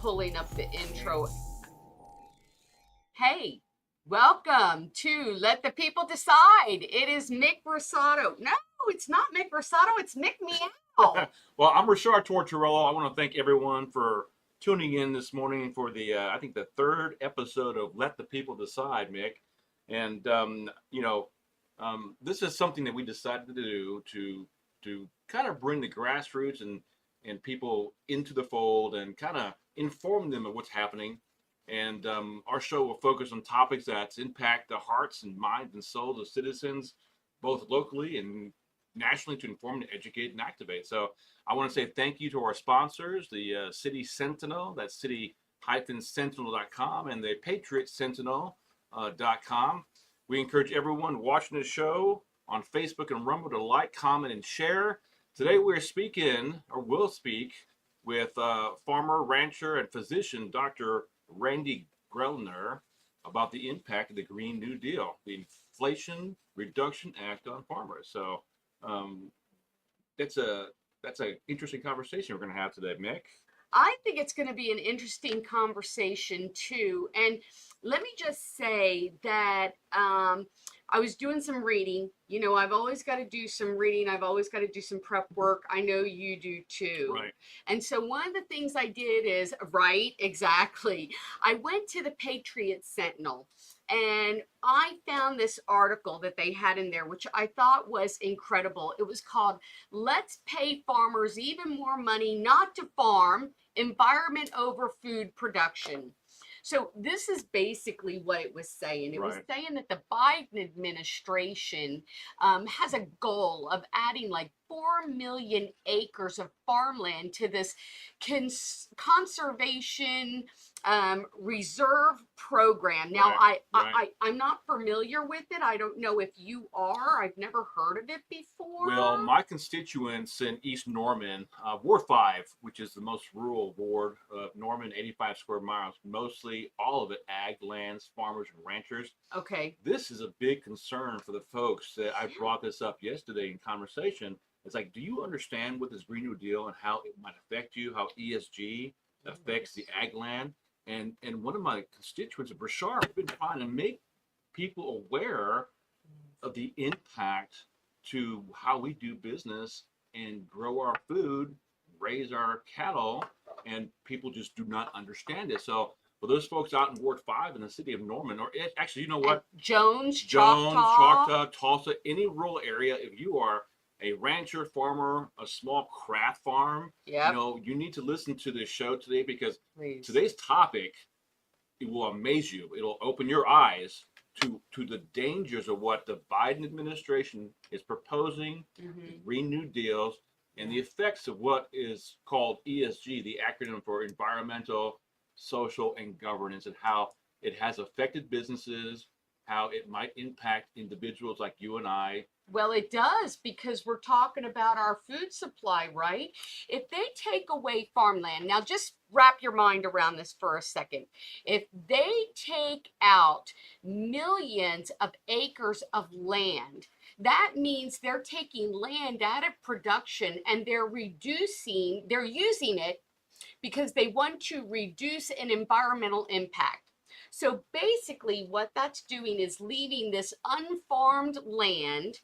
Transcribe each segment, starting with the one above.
pulling up the intro. Hey, welcome to Let the People Decide. It is Mick Rosato. No, it's not Mick Rosato, it's Mick Meow. Well, I'm Rarchar Tortorello. I want to thank everyone for tuning in this morning for the, I think, the third episode of Let the People Decide, Mick. And, this is something that we decided to do to kind of bring the grassroots and people into the fold and kind of inform them of what's happening. And our show will focus on topics that impact the hearts and minds and souls of citizens, both locally and nationally, to inform, to educate, and activate. So I want to say thank you to our sponsors, the City Sentinel, that's city-sentinel.com, and the Patriot Sentinel.com. We encourage everyone watching the show on Facebook and Rumble to like, comment, and share. Today we're speaking, or will speak, with farmer, rancher, and physician Dr. Randy Grellner about the impact of the Green New Deal, the Inflation Reduction Act on farmers. So that's an interesting conversation we're going to have today, Mick. I think it's going to be an interesting conversation too. And let me just say that I was doing some reading. You know, I've always got to do some reading. I've always got to do some prep work. I know you do too. Right. And so one of the things I did is, right, exactly. I went to the Patriot Sentinel and I found this article that they had in there, which I thought was incredible. It was called "Let's Pay Farmers Even More Money Not to Farm, Environment Over Food Production." So this is basically what it was saying. It was saying that the Biden administration has a goal of adding like 4 million acres of farmland to this conservation reserve program. Now, I'm not familiar with it. I don't know if you are. I've never heard of it before. Well, my constituents in East Norman, Ward 5, which is the most rural ward of Norman, 85 square miles, mostly all of it ag lands, farmers, and ranchers. Okay. This is a big concern for the folks that I brought this up yesterday in conversation. It's like, do you understand what this Green New Deal and how it might affect you, how ESG affects the ag land? And one of my constituents, Rarchar, has been trying to make people aware of the impact to how we do business and grow our food, raise our cattle, and people just do not understand it. So for those folks out in Ward 5 in the city of Norman, or actually, you know what? Jones, Choctaw, Tulsa, any rural area, if you are a rancher, farmer, a small craft farm, you know, you need to listen to this show today because today's topic, it will amaze you. It'll open your eyes to the dangers of what the Biden administration is proposing, the Green New Deals, and the effects of what is called ESG, the acronym for environmental, social, and governance, and how it has affected businesses, how it might impact individuals like you and I. Well, it does, because we're talking about our food supply, right? If they take away farmland, now just wrap your mind around this for a second. If they take out millions of acres of land, that means they're taking land out of production and they're using it because they want to reduce an environmental impact. So basically what that's doing is leaving this unfarmed land,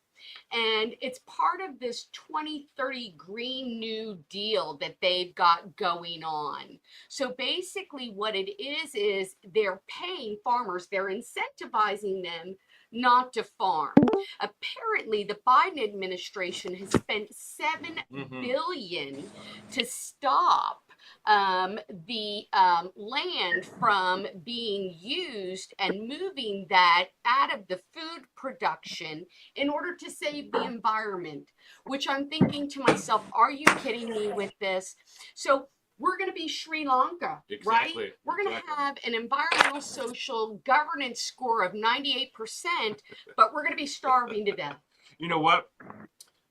and it's part of this 2030 Green New Deal that they've got going on. So basically what it is they're paying farmers, they're incentivizing them not to farm. Apparently, the Biden administration has spent $7 billion to stop the land from being used and moving that out of the food production in order to save the environment, which I'm thinking to myself, are you kidding me with this? So we're going to be Sri Lanka, right? We're going to have an environmental social governance score of 98%, but we're going to be starving to death. You know what?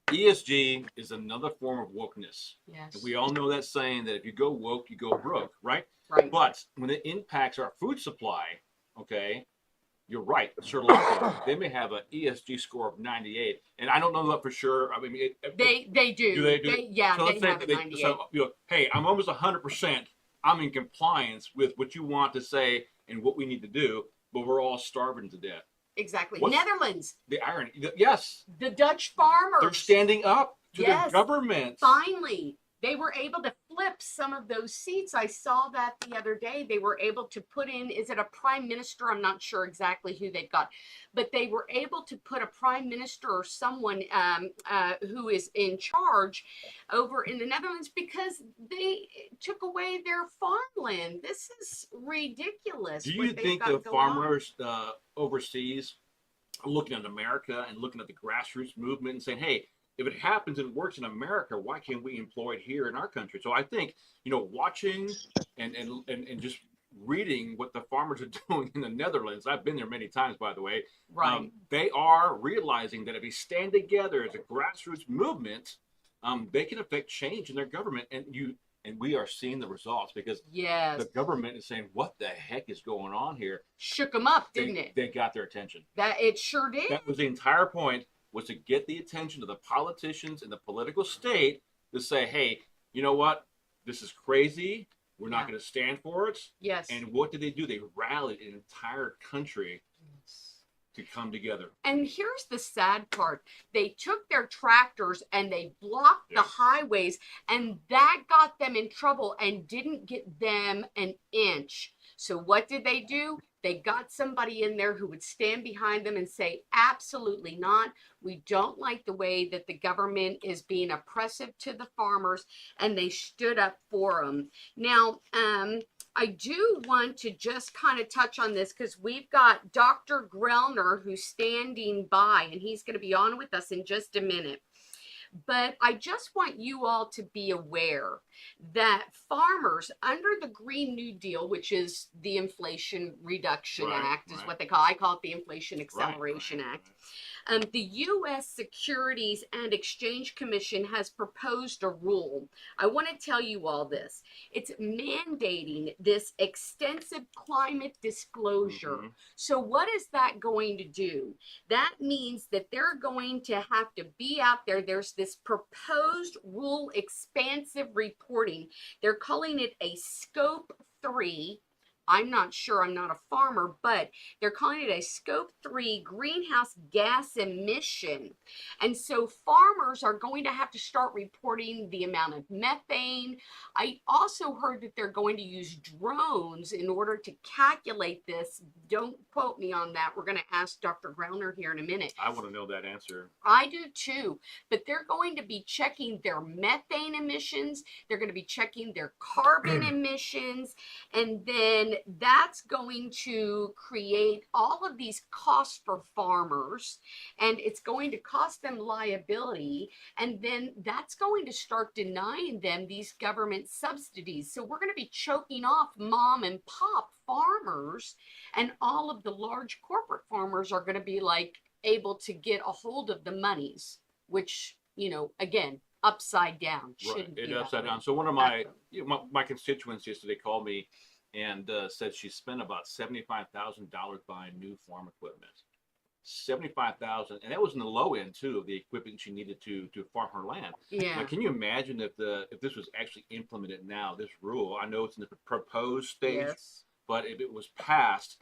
ESG is another form of wokeness. Yes. And we all know that saying that if you go woke, you go broke, right? Right. But when it impacts our food supply, okay, you're right. Sri Lanka, they may have an ESG score of 98, and I don't know that for sure. I mean, they do. Do they do? They have a 98. So, hey, I'm almost 100%. I'm in compliance with what you want to say and what we need to do, but we're all starving to death. Exactly. Netherlands. The irony. Yes. The Dutch farmers. They're standing up to the government. Finally. They were able to flip some of those seats. I saw that the other day. They were able to put in, is it a prime minister? I'm not sure exactly who they've got, but they were able to put a prime minister or someone who is in charge over in the Netherlands because they took away their farmland. This is ridiculous. Do you think the farmers overseas are looking at America and looking at the grassroots movement and saying, hey, if it happens and works in America, why can't we employ it here in our country? So I think, watching and just reading what the farmers are doing in the Netherlands, I've been there many times, by the way. Right. They are realizing that if we stand together as a grassroots movement, they can affect change in their government. And we are seeing the results because the government is saying, what the heck is going on here? Shook them up, didn't it? They got their attention. That it sure did. That was the entire point. Was to get the attention of the politicians in the political state to say, hey, you know what? This is crazy. We're not going to stand for it. Yes. And what did they do? They rallied an entire country to come together. And here's the sad part. They took their tractors and they blocked the highways, and that got them in trouble and didn't get them an inch. So what did they do? They got somebody in there who would stand behind them and say, absolutely not. We don't like the way that the government is being oppressive to the farmers, and they stood up for them. Now, I do want to just kind of touch on this because we've got Dr. Grellner who's standing by, and he's going to be on with us in just a minute. But I just want you all to be aware that farmers under the Green New Deal, which is the Inflation Reduction Act, is what they call. I call it the Inflation Acceleration Act. The U.S. Securities and Exchange Commission has proposed a rule. I want to tell you all this. It's mandating this extensive climate disclosure. So what is that going to do? That means that they're going to have to be out there. There's this proposed rule, expansive reporting. They're calling it a Scope 3. I'm not sure, I'm not a farmer, but they're calling it a Scope 3 greenhouse gas emission. And so farmers are going to have to start reporting the amount of methane. I also heard that they're going to use drones in order to calculate this. Don't quote me on that. We're going to ask Dr. Grellner here in a minute. I want to know that answer. I do too, but they're going to be checking their methane emissions. They're going to be checking their carbon emissions, and then that's going to create all of these costs for farmers, and it's going to cost them liability, and then that's going to start denying them these government subsidies. So we're going to be choking off mom and pop farmers, and all of the large corporate farmers are going to be like able to get a hold of the monies, which, again, upside down. Shouldn't be upside down. So one of my constituents yesterday called me and said she spent about $75,000 buying new farm equipment. $75,000, and that was in the low end too of the equipment she needed to farm her land. Yeah. Now, can you imagine if this was actually implemented now? This rule, I know it's in the proposed stage, but if it was passed,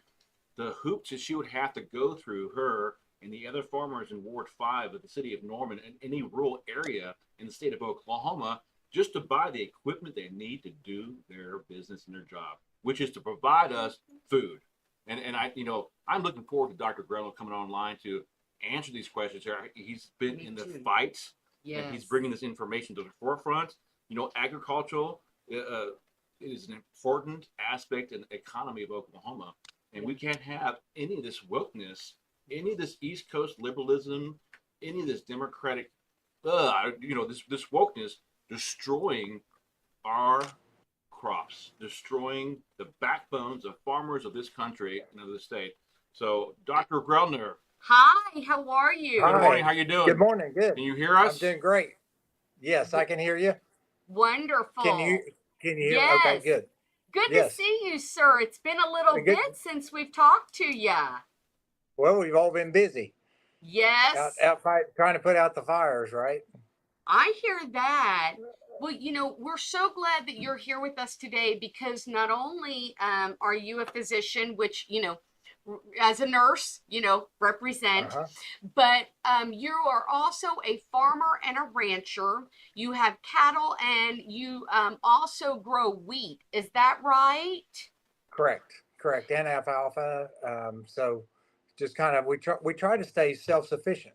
the hoops that she would have to go through, her and the other farmers in Ward 5 of the city of Norman and any rural area in the state of Oklahoma, just to buy the equipment they need to do their business and their job, which is to provide us food. And I'm looking forward to Dr. Grellner coming online to answer these questions. He's been in the fight, and he's bringing this information to the forefront. Agricultural is an important aspect in the economy of Oklahoma, and we can't have any of this wokeness, any of this East Coast liberalism, any of this Democratic, this wokeness destroying our crops, destroying the backbones of farmers of this country and of the state. So, Dr. Grellner. Hi, how are you? Good morning. How you doing? Good morning. Good. Can you hear us? I'm doing great. Yes, I can hear you. Wonderful. Can you? Yes. Okay, good. Good to see you, sir. It's been a little bit since we've talked to you. Well, we've all been busy. Yes. Out trying to put out the fires, right? I hear that. Well, we're so glad that you're here with us today because not only are you a physician, which, as a nurse, represent, Uh-huh. but you are also a farmer and a rancher. You have cattle and you also grow wheat. Is that right? Correct. And alfalfa. So just kind of we try to stay self-sufficient.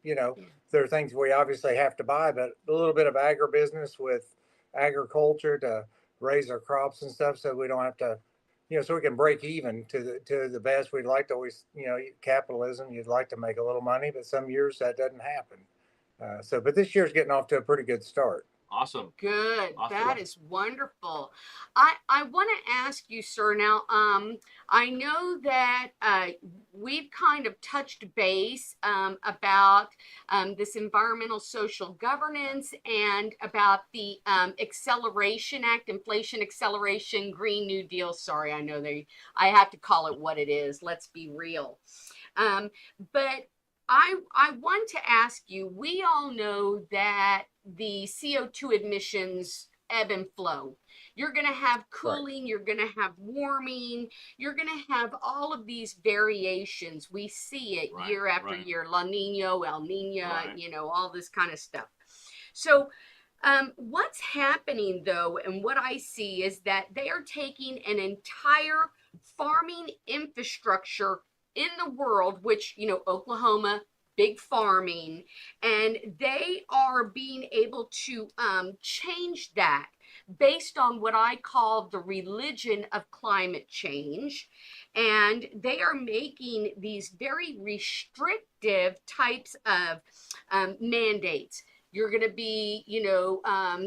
You know, Yeah. there are things we obviously have to buy, but a little bit of agribusiness with agriculture to raise our crops and stuff, so we don't have to, so we can break even to the best. We'd like to always, capitalism. You'd like to make a little money, but some years that doesn't happen. But this year's getting off to a pretty good start. Awesome. Good. Awesome. That is wonderful. I want to ask you, sir. Now, I know that we've kind of touched base about this environmental social governance and about the Acceleration Act, Inflation Acceleration, Green New Deal. Sorry, I have to call it what it is. Let's be real. But I want to ask you, we all know that the CO2 emissions ebb and flow. You're going to have Right. cooling, you're going to have warming, you're going to have all of these variations. We see it Right, year after right. year, La Nina, El Nina, Right. all this kind of stuff. So, what's happening though, and what I see is that they are taking an entire farming infrastructure in the world, which, Oklahoma, big farming, and they are being able to change that based on what I call the religion of climate change. And they are making these very restrictive types of mandates. You're going to be,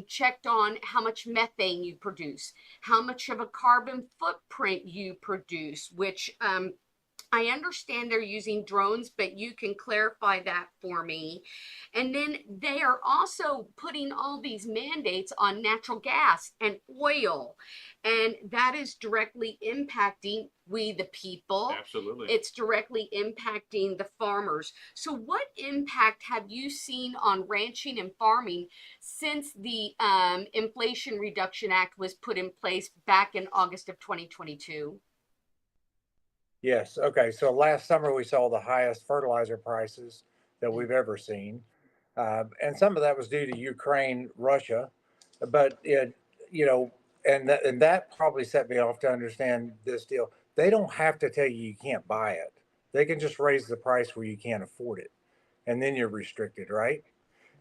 checked on how much methane you produce, how much of a carbon footprint you produce, which I understand they're using drones, but you can clarify that for me. And then they are also putting all these mandates on natural gas and oil. And that is directly impacting we, the people. Absolutely. It's directly impacting the farmers. So, what impact have you seen on ranching and farming since the Inflation Reduction Act was put in place back in August of 2022? Yes. Okay. So last summer we saw the highest fertilizer prices that Mm. we've ever seen, and some of that was due to Ukraine, Russia, but you know, and that probably set me off to understand this deal. They don't have to tell you can't buy it. They can just raise the price where you can't afford it, and then you're restricted, right?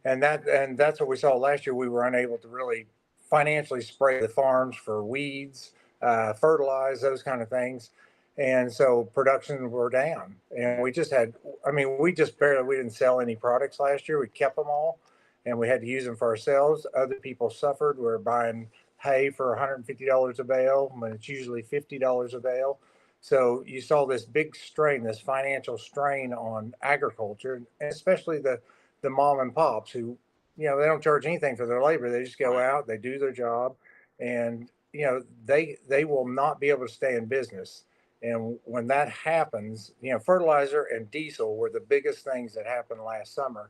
And that's what we saw last year. We were unable to really financially spray the farms for weeds, fertilize those kind of things, and so production were down. And we just had, I mean, we didn't sell any products last year. We kept them all, and we had to use them for ourselves. Other people suffered. We are buying hay for $150 a bale when it's usually $50 a bale. So you saw this big strain, this financial strain on agriculture, and especially the mom and pops who, they don't charge anything for their labor. They just go Right. out, they do their job, and they will not be able to stay in business. And when that happens, fertilizer and diesel were the biggest things that happened last summer,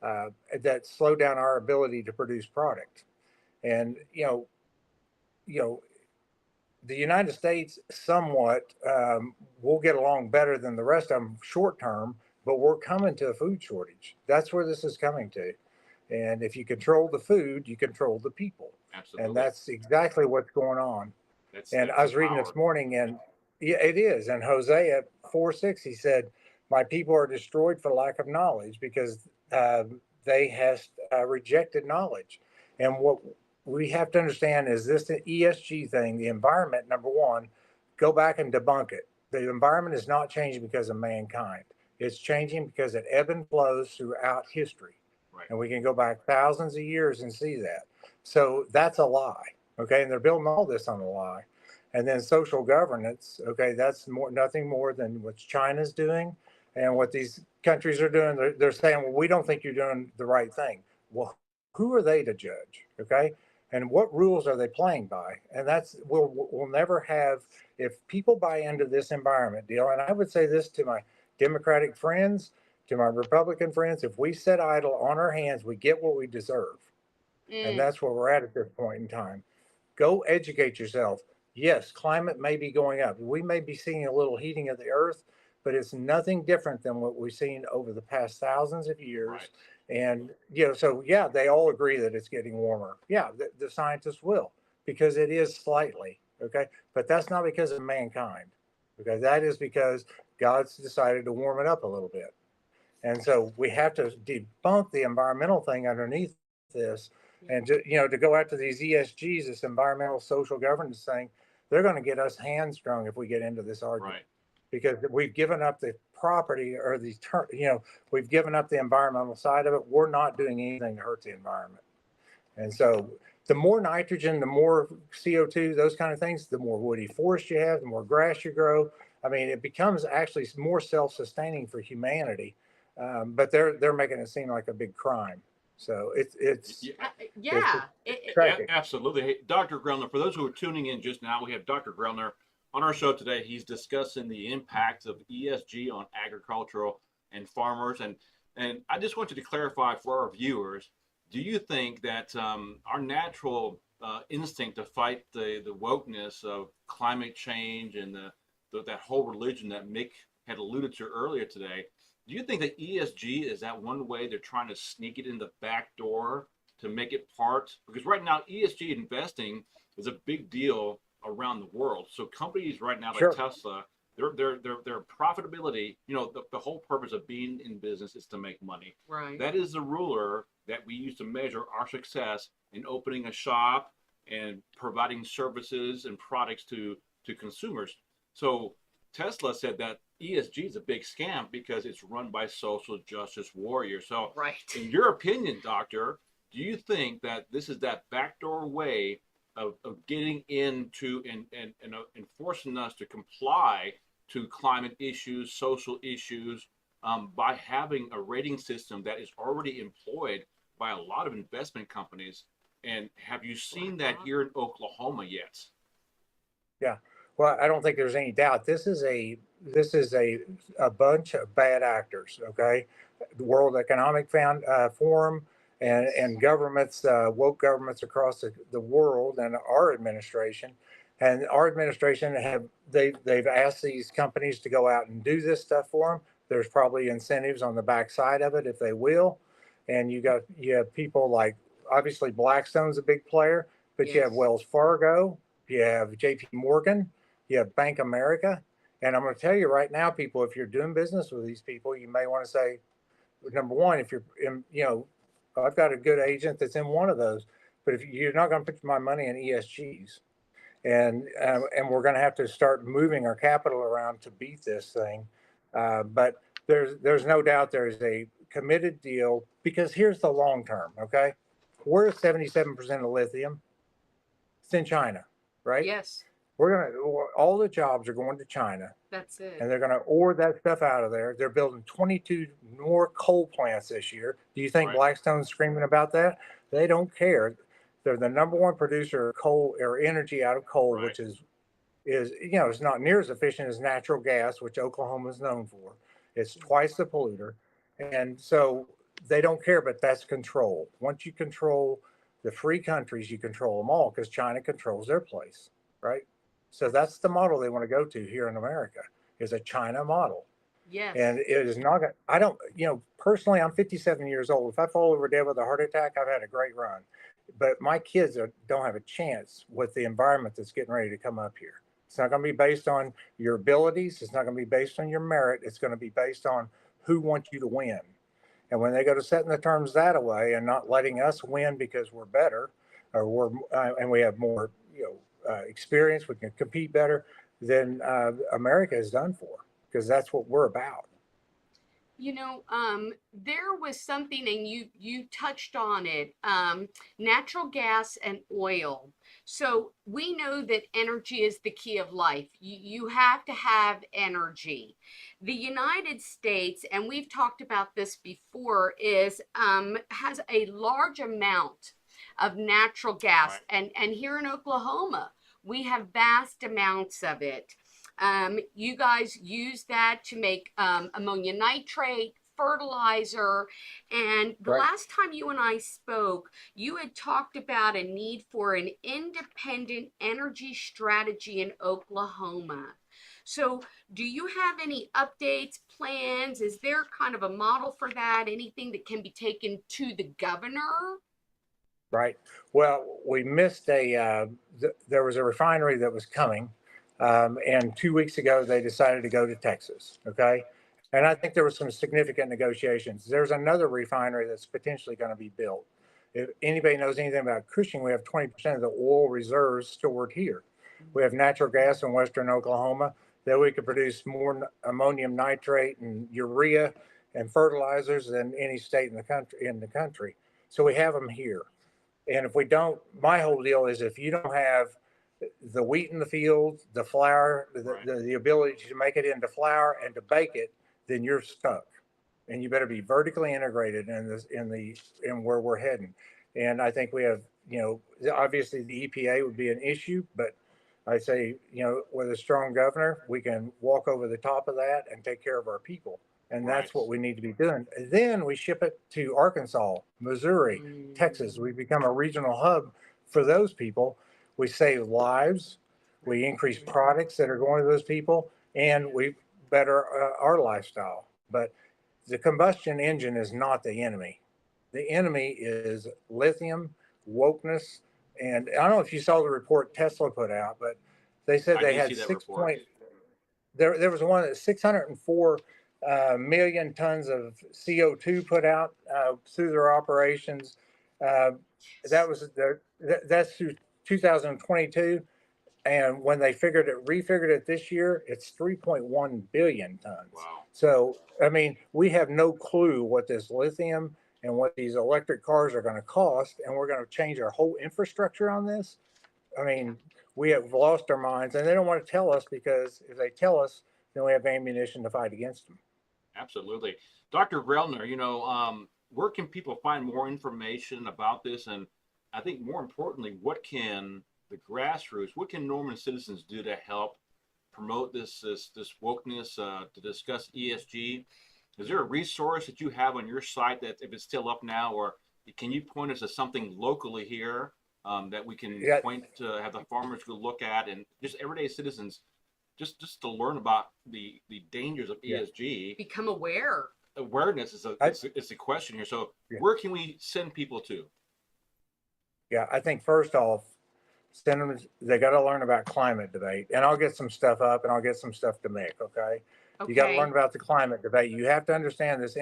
that slowed down our ability to produce product. And you know, the United States somewhat will get along better than the rest of them short term, but we're coming to a food shortage. That's where this is coming to. And if you control the food, you control the people. And Absolutely. that's exactly what's going on. And That's I the was reading power. this morning, and yeah, it is. And Hosea 4:6, he said, "My people are destroyed for lack of knowledge because they has rejected knowledge." And what we have to understand is this the ESG thing, the environment, number one, go back and debunk it. The environment is not changing because of mankind. It's changing because it ebb and flows throughout history. Right. And we can go back thousands of years and see that. So that's a lie. Okay. And they're building all this on a lie. And then social governance, okay, that's nothing more than what China's doing and what these countries are doing. They're saying, well, we don't think you're doing the right thing. Well, who are they to judge? Okay. And what rules are they playing by? And we'll never have, if people buy into this environment deal. And I would say this to my Democratic friends, to my Republican friends, if we sit idle on our hands, we get what we deserve. And that's where we're at this point in time. Go educate yourself. Yes, climate may be going up. We may be seeing a little heating of the earth, but it's nothing different than what we've seen over the past thousands of years. Right. And, so yeah, they all agree that it's getting warmer. Yeah, the scientists will, because it is slightly, okay? But that's not because of mankind, okay? That is because God's decided to warm it up a little bit. And so we have to debunk the environmental thing underneath this. And to go after these ESGs, this environmental social governance thing, they're going to get us hamstrung if we get into this argument. Right. Because we've given up the property or we've given up the environmental side of it. We're not doing anything to hurt the environment. And so the more nitrogen, the more CO2, those kind of things, the more woody forest you have, the more grass you grow. I mean, it becomes actually more self-sustaining for humanity. But they're making it seem like a big crime. So it's tragic. Absolutely. Hey, Dr. Grellner, for those who are tuning in just now, we have Dr. Grellner on our show today. He's discussing the impacts of ESG on agricultural and farmers. And I just want you to clarify for our viewers, do you think that our natural instinct to fight the wokeness of climate change and that whole religion that Mick had alluded to earlier today, do you think that ESG is that one way they're trying to sneak it in the back door to make it part? Because right now ESG investing is a big deal around the world. So companies right now like Tesla, their profitability, the whole purpose of being in business is to make money. Right. That is the ruler that we use to measure our success in opening a shop and providing services and products to consumers. So Tesla said that ESG is a big scam because it's run by social justice warriors. So, in your opinion, Doctor, do you think that this is that backdoor way of getting into and enforcing us to comply to climate issues, social issues, by having a rating system that is already employed by a lot of investment companies? And have you seen that here in Oklahoma yet? Yeah. Well, I don't think there's any doubt. This is a bunch of bad actors. Okay, the World Economic Forum and governments, woke governments across the world, and our administration they've asked these companies to go out and do this stuff for them. There's probably incentives on the backside of it if they will, and you have people like, obviously Blackstone's a big player, but you have Wells Fargo, you have JP Morgan. You have Bank America. And I'm going to tell you right now, people, if you're doing business with these people, you may want to say, number one, if you're in, I've got a good agent that's in one of those, but if you're not going to put my money in ESGs, and we're going to have to start moving our capital around to beat this thing. But there's no doubt there's a committed deal, because here's the long term. Okay. We're 77% of lithium. It's in China, right? Yes. All the jobs are going to China. That's it. And they're going to ore that stuff out of there. They're building 22 more coal plants this year. Do you think Blackstone's screaming about that? They don't care. They're the number one producer of coal or energy out of coal, which is it's not near as efficient as natural gas, which Oklahoma is known for. It's twice the polluter. And so they don't care, but that's control. Once you control the free countries, you control them all, because China controls their place, right? So that's the model they want to go to here in America, is a China model. Yes. And it is not, I don't, personally, I'm 57 years old. If I fall over dead with a heart attack, I've had a great run. But my kids don't have a chance with the environment that's getting ready to come up here. It's not going to be based on your abilities. It's not going to be based on your merit. It's going to be based on who wants you to win. And when they go to setting the terms that way and not letting us win because we're better, or and we have more, experience, we can compete better, then America is done for, because that's what we're about. There was something, and you touched on it, natural gas and oil. So we know that energy is the key of life. You have to have energy. The United States, and we've talked about this before, has a large amount of natural gas, and here in Oklahoma, we have vast amounts of it. You guys use that to make ammonia nitrate, fertilizer. And the Right. last time you and I spoke, you had talked about a need for an independent energy strategy in Oklahoma. So, do you have any updates, plans? Is there kind of a model for that? Anything that can be taken to the governor? Right. Well, we missed there was a refinery that was coming, and 2 weeks ago they decided to go to Texas. Okay. And I think there was some significant negotiations. There's another refinery that's potentially going to be built. If anybody knows anything about Cushing, we have 20% of the oil reserves stored here. We have natural gas in western Oklahoma that we could produce more ammonium nitrate and urea and fertilizers than any state in the country. So we have them here. And if we don't, my whole deal is if you don't have the wheat in the field, the flour, the ability to make it into flour and to bake it, then you're stuck. And you better be vertically integrated in where we're heading. And I think we have, obviously the EPA would be an issue, but I say, with a strong governor, we can walk over the top of that and take care of our people. And that's what we need to be doing. And then we ship it to Arkansas, Missouri, Texas. We become a regional hub for those people. We save lives. We increase products that are going to those people, and we better our lifestyle. But the combustion engine is not the enemy. The enemy is lithium, wokeness, and I don't know if you saw the report Tesla put out, but they said they had 6 point. There was one that 604 million tons of CO2 put out through their operations. Uh, that's through 2022. And when they refigured it this year, it's 3.1 billion tons. Wow. So, I mean, we have no clue what this lithium and what these electric cars are going to cost. And we're going to change our whole infrastructure on this. I mean, we have lost our minds, and they don't want to tell us, because if they tell us, then we have ammunition to fight against them. Absolutely. Dr. Grellner, where can people find more information about this? And I think more importantly, what can the grassroots, what can Norman citizens do to help promote this wokeness, to discuss ESG? Is there a resource that you have on your site that, if it's still up now, or can you point us to something locally here that we can point to, have the farmers go look at, and just everyday citizens just to learn about the dangers of ESG? Become aware. Awareness is a question here. So where can we send people to? Yeah, I think first off, they got to learn about climate debate, and I'll get some stuff up, and I'll get some stuff to Mick. Okay. You got to learn about the climate debate. You have to understand this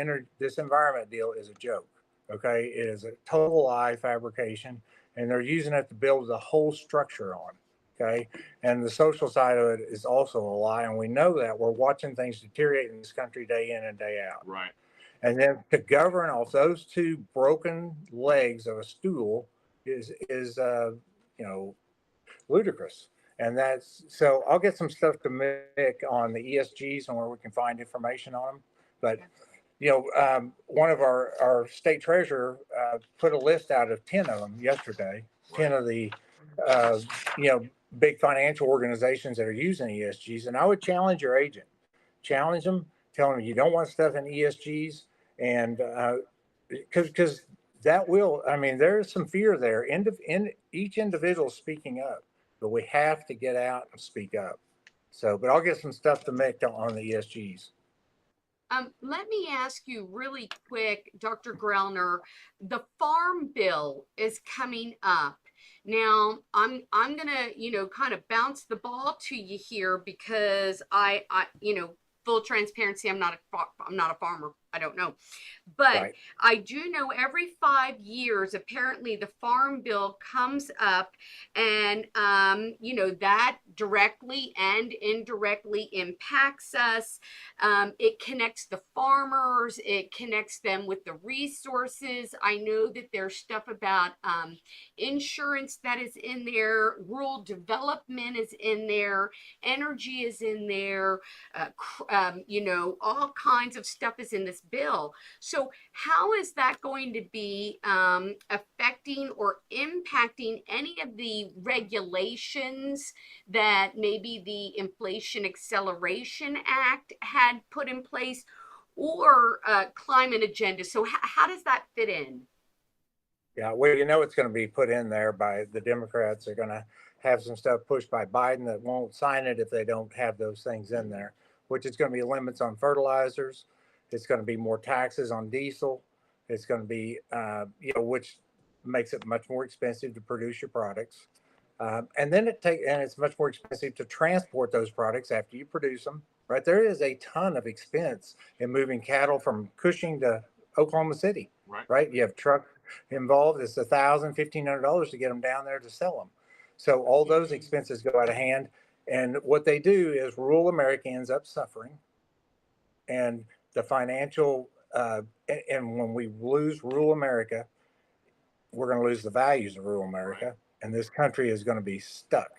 environment deal is a joke. Okay. It is a total lie, fabrication, and they're using it to build the whole structure on. Okay. And the social side of it is also a lie. And we know that. We're watching things deteriorate in this country day in and day out. Right. And then to govern off those two broken legs of a stool is ludicrous. And that's, so I'll get some stuff to Mick on the ESGs and where we can find information on them. But one of our state treasurer put a list out of 10 of them yesterday. 10 of the big financial organizations that are using ESGs. And I would challenge your agent, challenge them, tell them you don't want stuff in ESGs, and because that will, I mean, there's some fear there. In each individual speaking up, but we have to get out and speak up. So, but I'll get some stuff to make on the ESGs. Let me ask you really quick, Dr. Grellner, the Farm Bill is coming up. Now, I'm gonna, kind of bounce the ball to you here, because I full transparency, I'm not a farmer. I don't know. But I do know every 5 years, apparently the Farm Bill comes up, and, that directly and indirectly impacts us. It connects the farmers. It connects them with the resources. I know that there's stuff about insurance that is in there. Rural development is in there. Energy is in there. All kinds of stuff is in this bill. So how is that going to be affecting or impacting any of the regulations that maybe the Inflation Acceleration Act had put in place? or climate agenda. So how does that fit in? Yeah, well, you know, it's going to be put in there by the Democrats. They're going to have some stuff pushed by Biden that won't sign it if they don't have those things in there, which is going to be limits on fertilizers. It's going to be more taxes on diesel. It's going to be, which makes it much more expensive to produce your products. And it's much more expensive to transport those products after you produce them. Right, there is a ton of expense in moving cattle from Cushing to Oklahoma City. Right, you have truck involved. It's $1,000, $1,500 to get them down there to sell them. So all those expenses go out of hand. And what they do is rural America ends up suffering, and the financial and when we lose rural America, we're going to lose the values of rural America, and this country is going to be stuck.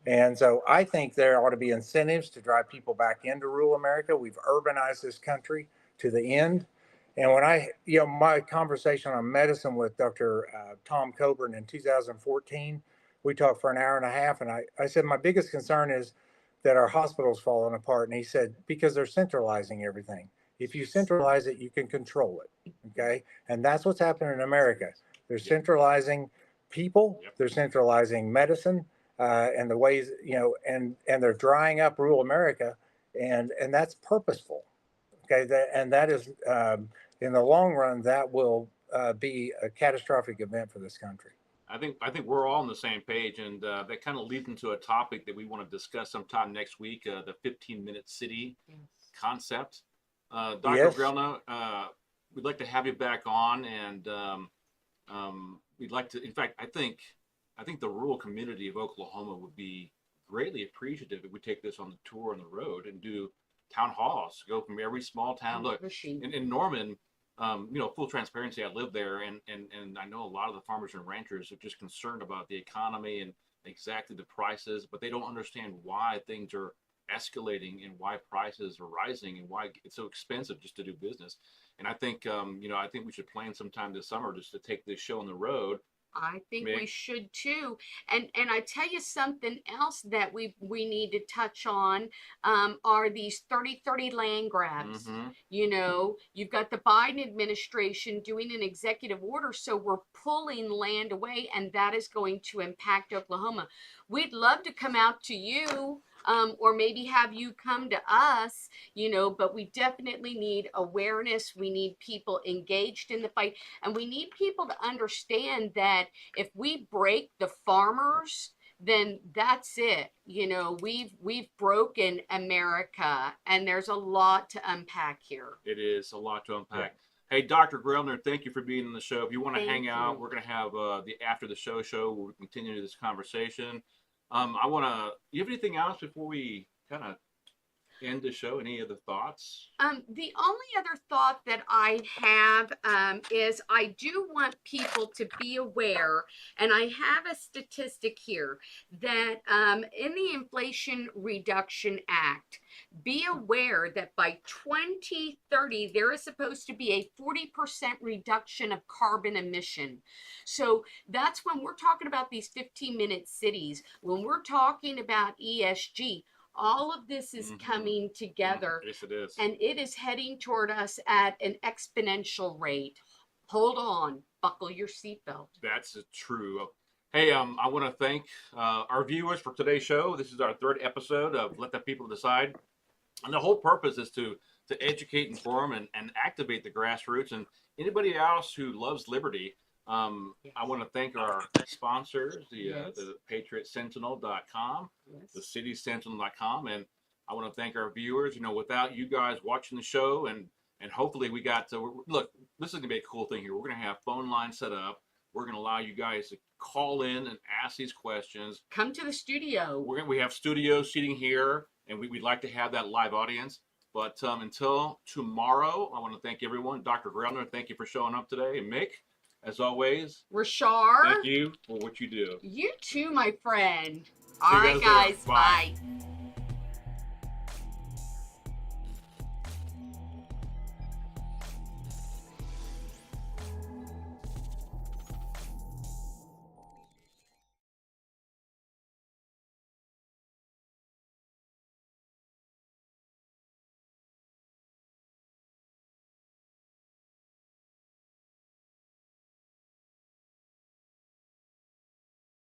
And so I think there ought to be incentives to drive people back into rural America. We've urbanized this country to the end. And when my conversation on medicine with Dr. Tom Coburn in 2014, we talked for an hour and a half. And I said, my biggest concern is that our hospitals falling apart. And he said, because they're centralizing everything. If you centralize it, you can control it. Okay. And that's what's happening in America. They're centralizing people, they're centralizing medicine, and the ways, and they're drying up rural America. And that's purposeful. Okay. That is, in the long run, that will be a catastrophic event for this country. I think we're all on the same page, and that kind of leads into a topic that we want to discuss sometime next week: the 15-minute city concept. Dr. Grelno, we'd like to have you back on, and we'd like to. In fact, I think the rural community of Oklahoma would be greatly appreciative if we take this on the tour on the road and do town halls. Go from every small town. Look, in Norman. Full transparency, I live there, and I know a lot of the farmers and ranchers are just concerned about the economy and exactly the prices, but they don't understand why things are escalating and why prices are rising and why it's so expensive just to do business. And I think, I think we should plan sometime this summer just to take this show on the road. I think we should too. And I tell you something else that we need to touch on are these 30-30 land grabs. You've got the Biden administration doing an executive order, so we're pulling land away, and that is going to impact Oklahoma. We'd love to come out to you, or maybe have you come to us, but we definitely need awareness. We need people engaged in the fight, and we need people to understand that if we break the farmers, then that's it. We've broken America, and there's a lot to unpack here. It is a lot to unpack. Hey, Dr. Grelner, thank you for being on the show. If you want to hang out, we're going to have the after the show where we continue this conversation. You have anything else before we kind of end the show? Any other thoughts? The only other thought that I have is I do want people to be aware, and I have a statistic here, that in the Inflation Reduction Act, be aware that by 2030, there is supposed to be a 40% reduction of carbon emission. So that's when we're talking about these 15-minute cities, when we're talking about ESG, all of this is coming together. Yes, it is. And it is heading toward us at an exponential rate. Hold on, buckle your seatbelt. That's true. Hey, I want to thank our viewers for today's show. This is our third episode of Let the People Decide. And the whole purpose is to educate, inform, and activate the grassroots. And anybody else who loves liberty, I want to thank our sponsors, the PatriotSentinel.com, the CitySentinel.com, and I want to thank our viewers. Without you guys watching the show, and hopefully we got to look. This is gonna be a cool thing here. We're gonna have phone lines set up. We're gonna allow you guys to call in and ask these questions. Come to the studio. We have studio seating here, and we'd like to have that live audience. But until tomorrow, I want to thank everyone. Dr. Grelner, thank you for showing up today, and Mick, as always, Rarchar, thank you for what you do. You too, my friend. All right, guys. Bye.